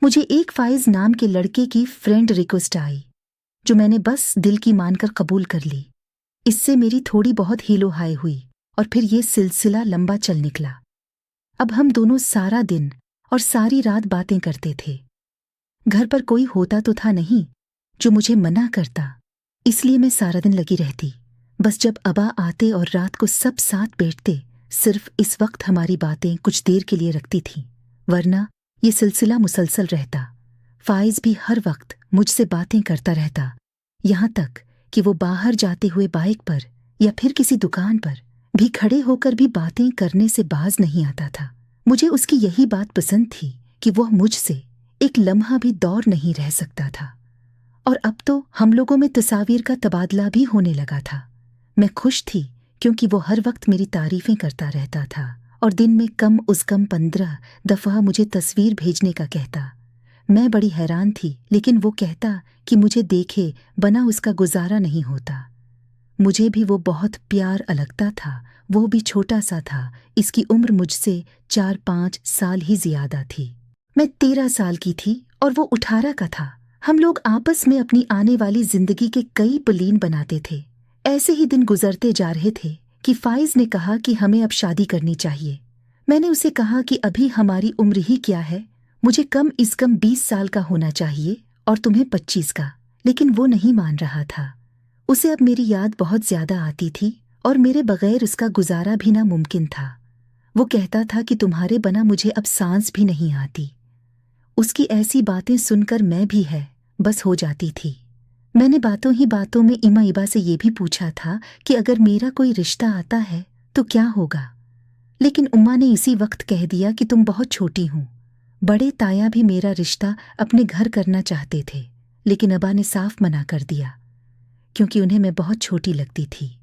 मुझे एक फाइज नाम के लड़के की फ्रेंड रिक्वेस्ट आई, जो मैंने बस दिल की मानकर कबूल कर ली। इससे मेरी थोड़ी बहुत हीलो हाय हुई और फिर ये सिलसिला लंबा चल निकला। अब हम दोनों सारा दिन और सारी रात बातें करते थे। घर पर कोई होता तो था नहीं जो मुझे मना करता, इसलिए मैं सारा दिन लगी रहती। बस जब अबा आते और रात को सब साथ बैठते, सिर्फ इस वक्त हमारी बातें कुछ देर के लिए रखती थीं, वरना ये सिलसिला मुसलसल रहता। फाइज भी हर वक्त मुझसे बातें करता रहता, यहाँ तक कि वो बाहर जाते हुए बाइक पर या फिर किसी दुकान पर भी खड़े होकर भी बातें करने से बाज नहीं आता था। मुझे उसकी यही बात पसंद थी कि वह मुझसे एक लम्हा भी दूर नहीं रह सकता था। और अब तो हम लोगों में तस्वीर का तबादला भी होने लगा था। मैं खुश थी क्योंकि वो हर वक्त मेरी तारीफें करता रहता था और दिन में कम उस कम 15 दफ़ा मुझे तस्वीर भेजने का कहता। मैं बड़ी हैरान थी, लेकिन वो कहता कि मुझे देखे बना उसका गुजारा नहीं होता। मुझे भी वो बहुत प्यार अलगता था। वो भी छोटा सा था, इसकी उम्र मुझसे 4-5 साल ही ज्यादा थी। मैं 13 साल की थी और वो 18 का था। हम लोग आपस में अपनी आने वाली जिंदगी के कई प्लान बनाते थे। ऐसे ही दिन गुजरते जा रहे थे कि फाइज ने कहा कि हमें अब शादी करनी चाहिए। मैंने उसे कहा कि अभी हमारी उम्र ही क्या है, मुझे कम इस कम 20 साल का होना चाहिए और तुम्हें 25 का। लेकिन वो नहीं मान रहा था। उसे अब मेरी याद बहुत ज्यादा आती थी और मेरे बगैर उसका गुजारा भी नामुमकिन था। वो कहता था कि तुम्हारे बना मुझे अब सांस भी नहीं आती। उसकी ऐसी बातें सुनकर मैं भी बस हो जाती थी। मैंने बातों ही बातों में इमा इबा से ये भी पूछा था कि अगर मेरा कोई रिश्ता आता है तो क्या होगा, लेकिन उम्मा ने इसी वक्त कह दिया कि तुम बहुत छोटी हो। बड़े ताया भी मेरा रिश्ता अपने घर करना चाहते थे, लेकिन अबा ने साफ मना कर दिया क्योंकि उन्हें मैं बहुत छोटी लगती थी।